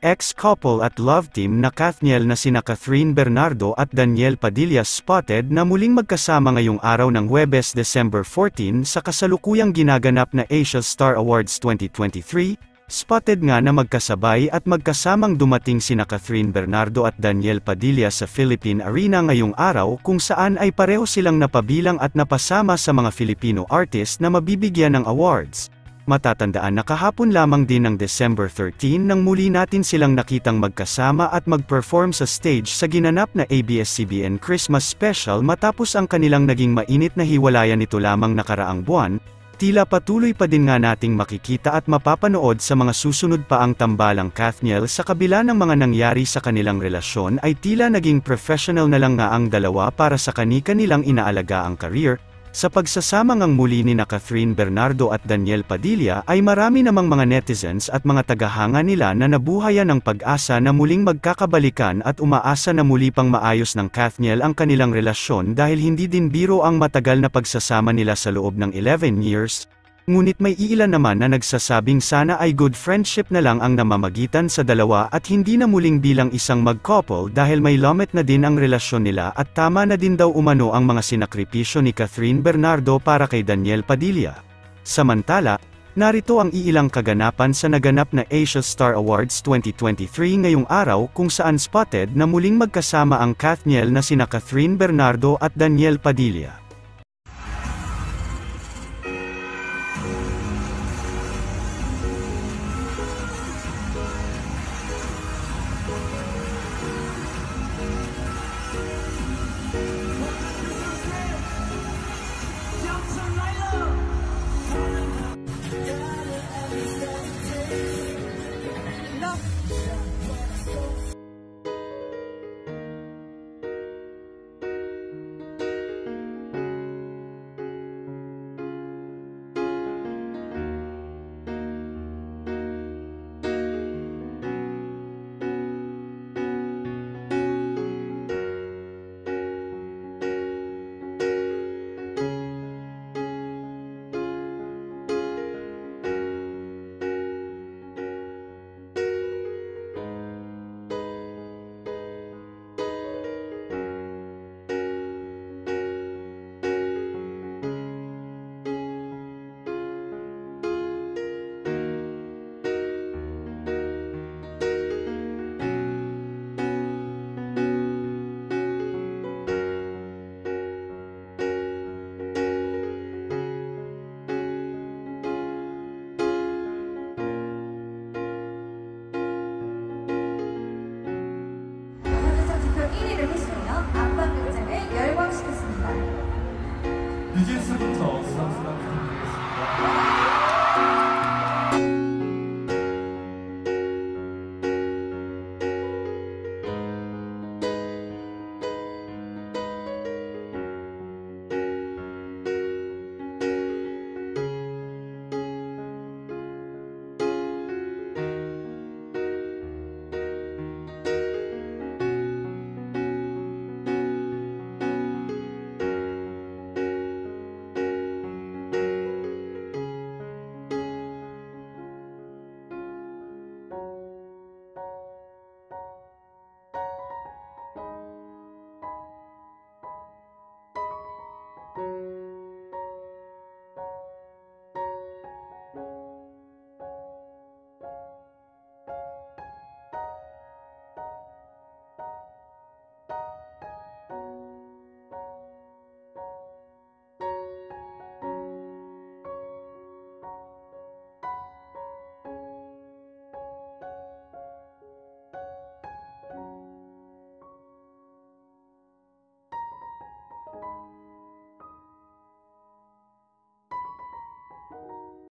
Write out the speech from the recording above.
ex-couple at love team na Kathniel na sina Catherine Bernardo at Daniel Padilla spotted na muling magkasama ngayong araw ng Huwebes December 14 sa kasalukuyang ginaganap na Asia Star Awards 2023, spotted nga na magkasabay at magkasamang dumating sina Catherine Bernardo at Daniel Padilla sa Philippine Arena ngayong araw kung saan ay pareho silang napabilang at napasama sa mga Filipino artist na mabibigyan ng awards. Matatandaan na kahapon lamang din ng December 13 nang muli natin silang nakitang magkasama at mag-perform sa stage sa ginanap na ABS-CBN Christmas Special matapos ang kanilang naging mainit na hiwalayan nito lamang nakaraang buwan. Tila patuloy pa din nga nating makikita at mapapanood sa mga susunod pa ang tambalang Kathniel sa kabila ng mga nangyari sa kanilang relasyon ay tila naging professional na lang nga ang dalawa para sa kani-kanilang inaalaga ang career. Sa pagsasama ngang muli ni na Catherine Bernardo at Daniel Padilla ay marami namang mga netizens at mga tagahanga nila na nabuhayan ng pag-asa na muling magkakabalikan at umaasa na muli pang maayos ng Kathniel ang kanilang relasyon dahil hindi din biro ang matagal na pagsasama nila sa loob ng 11 years. Ngunit may iilan naman na nagsasabing sana ay good friendship na lang ang namamagitan sa dalawa at hindi na muling bilang isang mag-couple dahil may limit na din ang relasyon nila at tama na din daw umano ang mga sinakripisyo ni Catherine Bernardo para kay Daniel Padilla. Samantala, narito ang iilang kaganapan sa naganap na Asia Star Awards 2023 ngayong araw kung saan spotted na muling magkasama ang Kathniel na sina Catherine Bernardo at Daniel Padilla.